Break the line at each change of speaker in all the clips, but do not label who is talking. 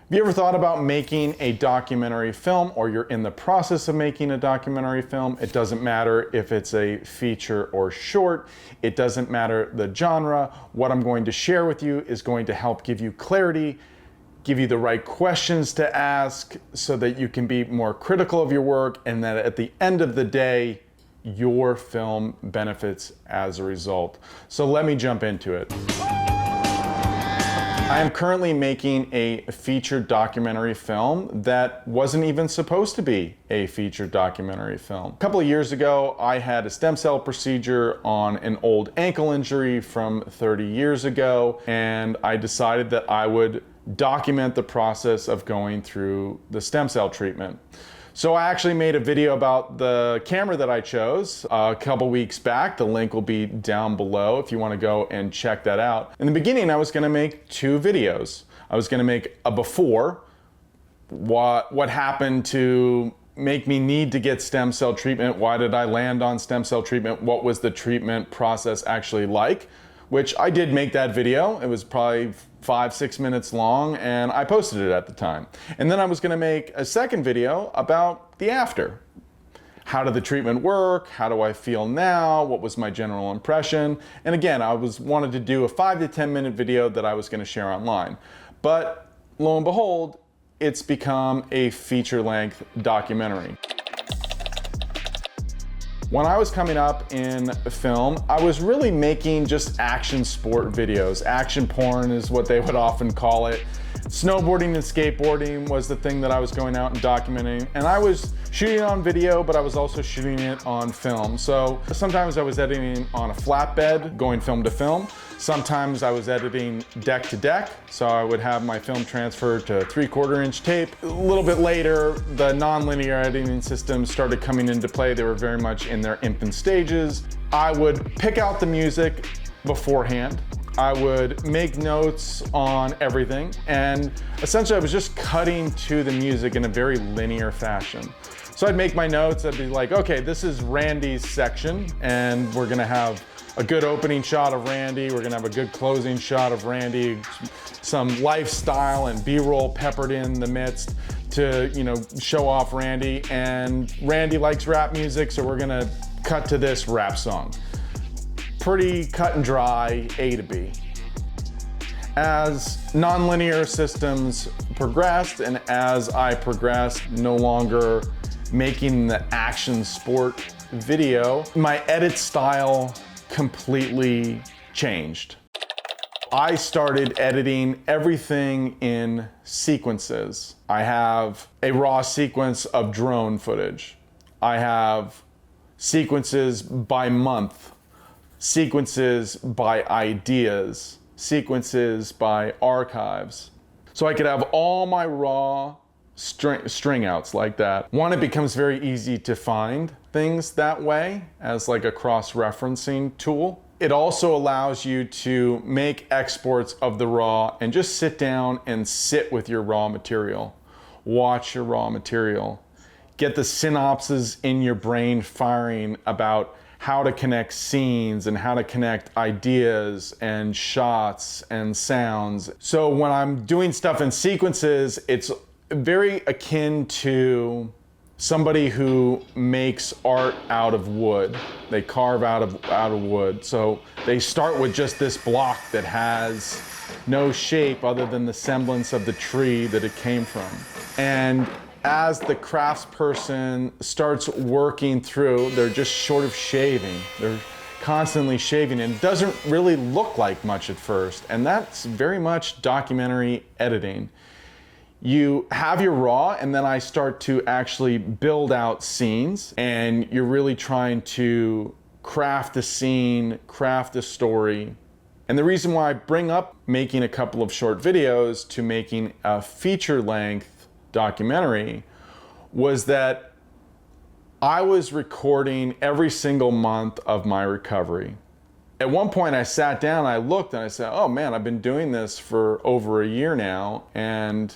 Have you ever thought about making a documentary film, or you're in the process of making a documentary film? It doesn't matter if it's a feature or short. It doesn't matter the genre. What I'm going to share with you is going to help give you clarity, give you the right questions to ask so that you can be more critical of your work, and that at the end of the day, your film benefits as a result. So let me jump into it. I am currently making a featured documentary film that wasn't even supposed to be a featured documentary film. A couple of years ago, I had a stem cell procedure on an old ankle injury from 30 years ago, and I decided that I would document the process of going through the stem cell treatment. So I actually made a video about the camera that I chose a couple weeks back. The link will be down below if you want to go and check that out. In the beginning, I was going to make two videos. I was going to make a before, what happened to make me need to get stem cell treatment, why did I land on stem cell treatment, what was the treatment process actually like, which I did make that video. It was probably 5-6 minutes long, and I posted it at the time. And then I was gonna make a second video about the after. How did the treatment work? How do I feel now? What was my general impression? And again, I wanted to do a 5 to 10 minute video that I was gonna share online. But lo and behold, it's become a feature-length documentary. When I was coming up in film, I was really making just action sport videos. Action porn is what they would often call it. Snowboarding and skateboarding was the thing that I was going out and documenting. And I was shooting on video, but I was also shooting it on film. So sometimes I was editing on a flatbed, going film to film. Sometimes I was editing deck to deck. So I would have my film transferred to 3/4 inch tape. A little bit later, the non-linear editing systems started coming into play. They were very much in their infant stages. I would pick out the music beforehand. I would make notes on everything, and essentially I was just cutting to the music in a very linear fashion. So I'd make my notes, I'd be like, okay, this is Randy's section, and we're gonna have a good opening shot of Randy, we're gonna have a good closing shot of Randy, some lifestyle and B-roll peppered in the midst to, show off Randy, and Randy likes rap music, so we're gonna cut to this rap song. Pretty cut and dry, A to B. As nonlinear systems progressed, and as I progressed, no longer making the action sport video, my edit style completely changed. I started editing everything in sequences. I have a raw sequence of drone footage. I have sequences by month, sequences by ideas, sequences by archives. So I could have all my raw string outs like that. One, it becomes very easy to find things that way as like a cross-referencing tool. It also allows you to make exports of the raw and just sit down and sit with your raw material. Watch your raw material. Get the synapses in your brain firing about how to connect scenes and how to connect ideas and shots and sounds. So when I'm doing stuff in sequences, it's very akin to somebody who makes art out of wood. They carve out of wood. So they start with just this block that has no shape other than the semblance of the tree that it came from. And as the craftsperson starts working through, they're just sort of shaving. They're constantly shaving, and it doesn't really look like much at first. And that's very much documentary editing. You have your raw, and then I start to actually build out scenes, and you're really trying to craft a scene, craft a story. And the reason why I bring up making a couple of short videos to making a feature-length documentary was that I was recording every single month of my recovery. At one point I sat down, I looked, and I said, oh man, I've been doing this for over a year now, and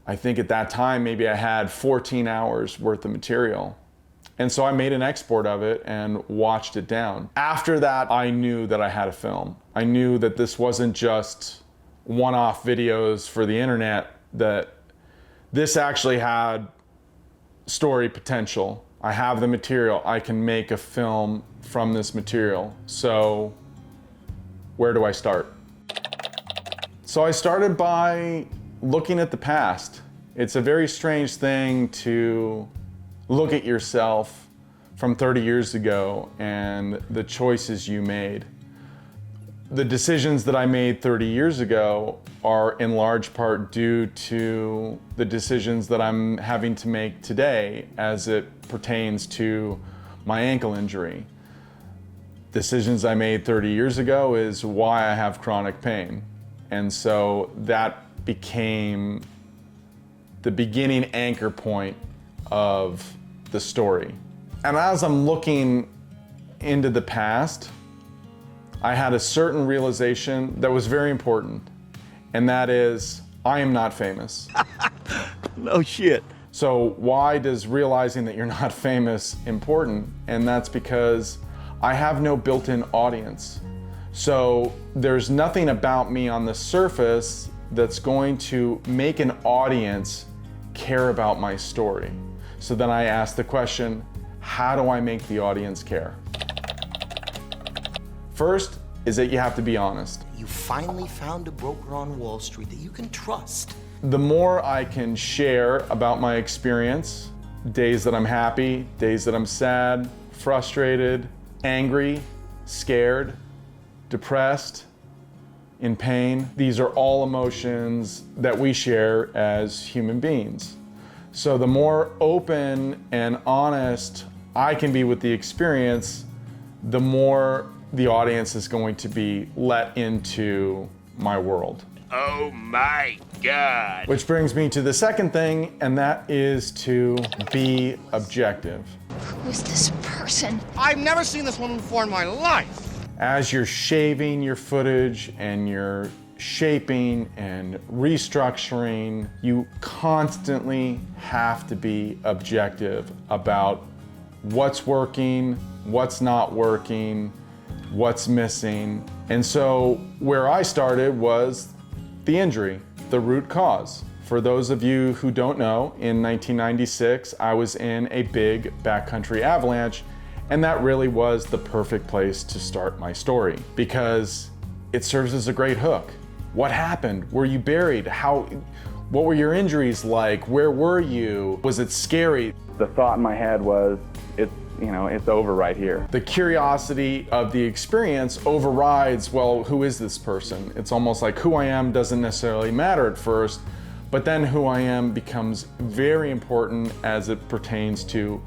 I think at that time maybe I had 14 hours worth of material. And so I made an export of it and watched it down. After that, I knew that I had a film. I knew that this wasn't just one-off videos for the internet. that this actually had story potential. I have the material. I can make a film from this material. So where do I start? So I started by looking at the past. It's a very strange thing to look at yourself from 30 years ago and the choices you made. The decisions that I made 30 years ago are in large part due to the decisions that I'm having to make today as it pertains to my ankle injury. Decisions I made 30 years ago is why I have chronic pain. And so that became the beginning anchor point of the story. And as I'm looking into the past, I had a certain realization that was very important, and that is, I am not famous.
No shit.
So why does realizing that you're not famous important? And that's because I have no built-in audience. So there's nothing about me on the surface that's going to make an audience care about my story. So then I ask the question, how do I make the audience care? First is that you have to be honest.
You finally found a broker on Wall Street that you can trust.
The more I can share about my experience, days that I'm happy, days that I'm sad, frustrated, angry, scared, depressed, in pain, these are all emotions that we share as human beings. So the more open and honest I can be with the experience, the more the audience is going to be let into my world.
Oh my God.
Which brings me to the second thing, and that is to be objective.
Who is this person?
I've never seen this woman before in my life.
As you're shaving your footage and you're shaping and restructuring, you constantly have to be objective about what's working, what's not working, what's missing. And so where I started was the injury, the root cause. For those of you who don't know, in 1996, I was in a big backcountry avalanche, and that really was the perfect place to start my story because it serves as a great hook. What happened? Were you buried? What were your injuries like? Where were you? Was it scary?
The thought in my head was, it's over right here.
The curiosity of the experience overrides, well, who is this person? It's almost like who I am doesn't necessarily matter at first, but then who I am becomes very important as it pertains to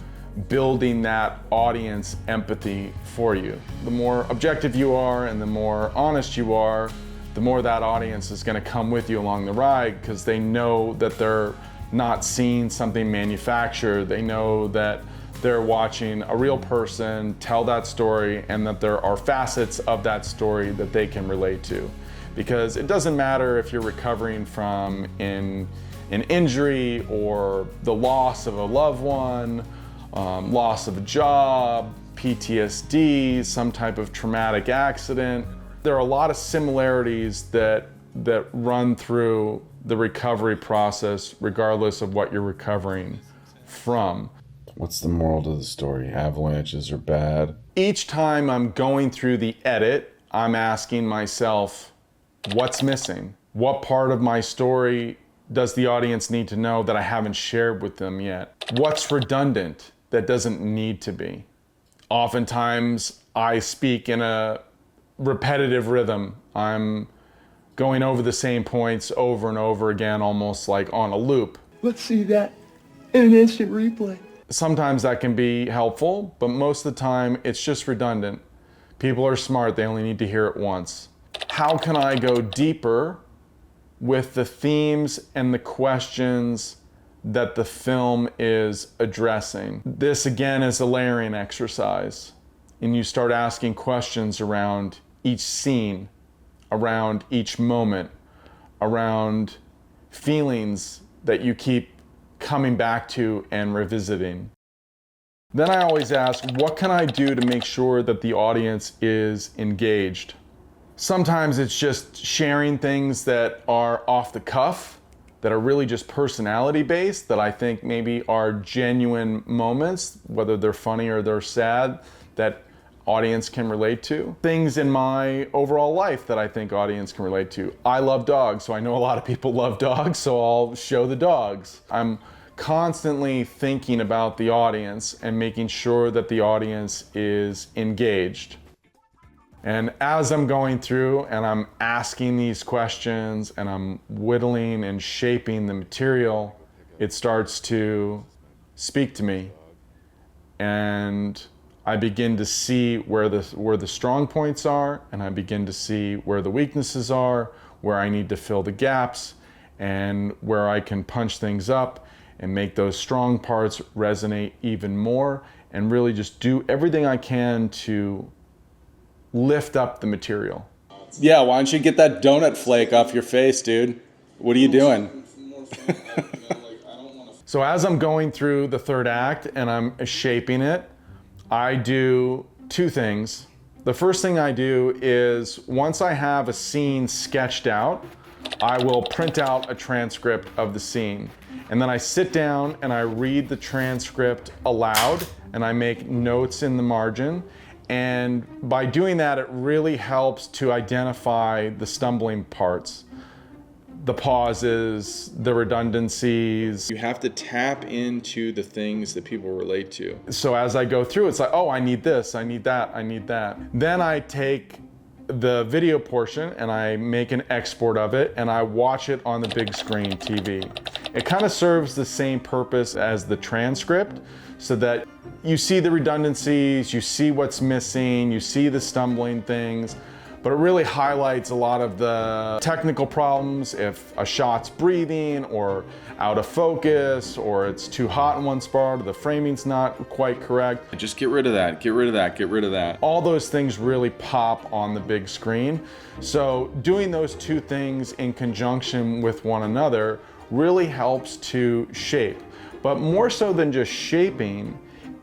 building that audience empathy for you. The more objective you are and the more honest you are, the more that audience is going to come with you along the ride because they know that they're not seeing something manufactured. They know that they're watching a real person tell that story and that there are facets of that story that they can relate to. Because it doesn't matter if you're recovering from an injury or the loss of a loved one, loss of a job, PTSD, some type of traumatic accident. There are a lot of similarities that run through the recovery process regardless of what you're recovering from.
What's the moral to the story? Avalanches are bad.
Each time I'm going through the edit, I'm asking myself, what's missing? What part of my story does the audience need to know that I haven't shared with them yet? What's redundant that doesn't need to be? Oftentimes, I speak in a repetitive rhythm. I'm going over the same points over and over again, almost like on a loop.
Let's see that in an instant replay.
Sometimes that can be helpful, but most of the time it's just redundant. People are smart, they only need to hear it once. How can I go deeper with the themes and the questions that the film is addressing? This again is a layering exercise, and you start asking questions around each scene, around each moment, around feelings that you keep coming back to and revisiting. Then I always ask, what can I do to make sure that the audience is engaged? Sometimes it's just sharing things that are off the cuff that are really just personality based, that I think maybe are genuine moments, whether they're funny or they're sad, that audience can relate to. Things in my overall life that I think audience can relate to. I love dogs, so I know a lot of people love dogs, so I'll show the dogs. I'm constantly thinking about the audience and making sure that the audience is engaged. And as I'm going through and I'm asking these questions and I'm whittling and shaping the material, it starts to speak to me. And I begin to see where the strong points are, and I begin to see where the weaknesses are, where I need to fill the gaps, and where I can punch things up and make those strong parts resonate even more, and really just do everything I can to lift up the material.
Yeah, why don't you get that donut flake off your face, dude? What are you doing?
So as I'm going through the third act and I'm shaping it, I do two things. The first thing I do is, once I have a scene sketched out, I will print out a transcript of the scene. And then I sit down and I read the transcript aloud, and I make notes in the margin. And by doing that, it really helps to identify the stumbling parts, the pauses, the redundancies.
You have to tap into the things that people relate to.
So as I go through, it's like, oh, I need this, I need that, I need that. Then I take the video portion and I make an export of it and I watch it on the big screen TV. It kind of serves the same purpose as the transcript, so that you see the redundancies, you see what's missing, you see the stumbling things, but it really highlights a lot of the technical problems. If a shot's breathing or out of focus, or it's too hot in one spot, or the framing's not quite correct.
Just get rid of that, get rid of that, get rid of that.
All those things really pop on the big screen. So doing those two things in conjunction with one another really helps to shape. But more so than just shaping,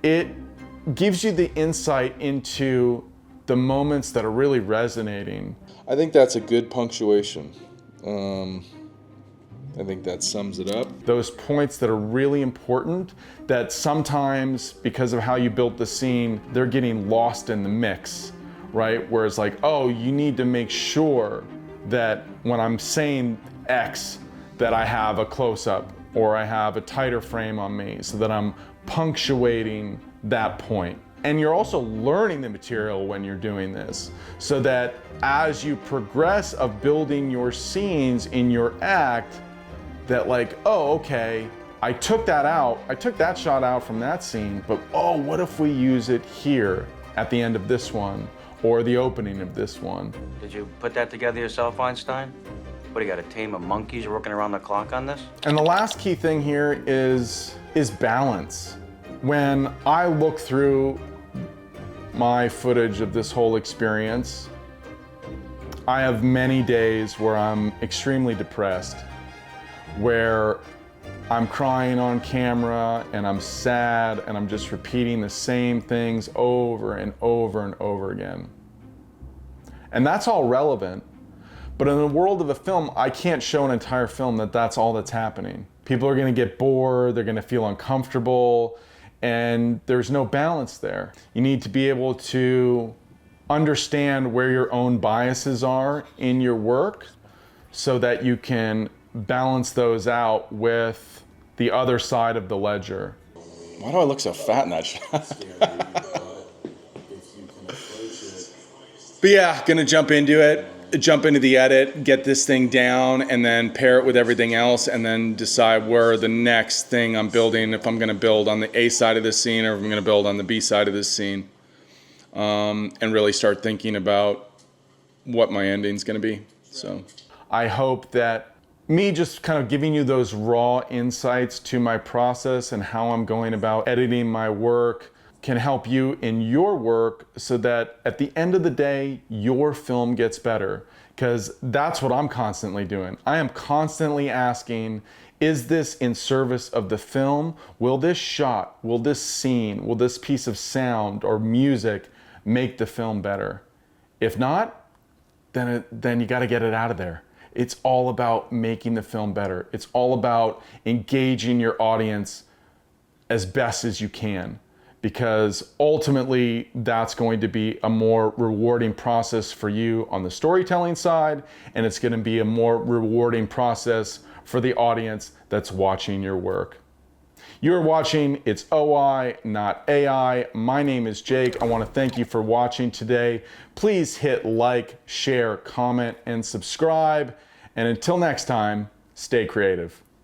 it gives you the insight into the moments that are really resonating.
I think that's a good punctuation. I think that sums it up.
Those points that are really important, that sometimes, because of how you built the scene, they're getting lost in the mix, right? Where it's like, oh, you need to make sure that when I'm saying X, that I have a close-up or I have a tighter frame on me, so that I'm punctuating that point. And you're also learning the material when you're doing this, so that as you progress of building your scenes in your act, that like, oh, okay, I took that out, I took that shot out from that scene, but oh, what if we use it here at the end of this one, or the opening of this one?
Did you put that together yourself, Einstein? What, do you got a team of monkeys working around the clock on this?
And the last key thing here is balance. When I look through my footage of this whole experience, I have many days where I'm extremely depressed, where I'm crying on camera and I'm sad and I'm just repeating the same things over and over and over again. And that's all relevant. But in the world of a film, I can't show an entire film that that's all that's happening. People are gonna get bored, they're gonna feel uncomfortable, and there's no balance there. You need to be able to understand where your own biases are in your work, so that you can balance those out with the other side of the ledger.
Why do I look so fat in that shot? But yeah, gonna jump into it. Jump into the edit, get this thing down, and then pair it with everything else, and then decide where the next thing I'm building, if I'm going to build on the A side of this scene or if I'm going to build on the B side of this scene, and really start thinking about what my ending's going to be. So
I hope that me just kind of giving you those raw insights to my process and how I'm going about editing my work can help you in your work, so that at the end of the day, your film gets better. Because that's what I'm constantly doing. I am constantly asking, is this in service of the film? Will this shot, will this scene, will this piece of sound or music make the film better? If not, then you got to get it out of there. It's all about making the film better. It's all about engaging your audience as best as you can, because ultimately that's going to be a more rewarding process for you on the storytelling side, and it's going to be a more rewarding process for the audience that's watching your work. You're watching It's OI, Not AI. My name is Jake. I want to thank you for watching today. Please hit like, share, comment, and subscribe. And until next time, stay creative.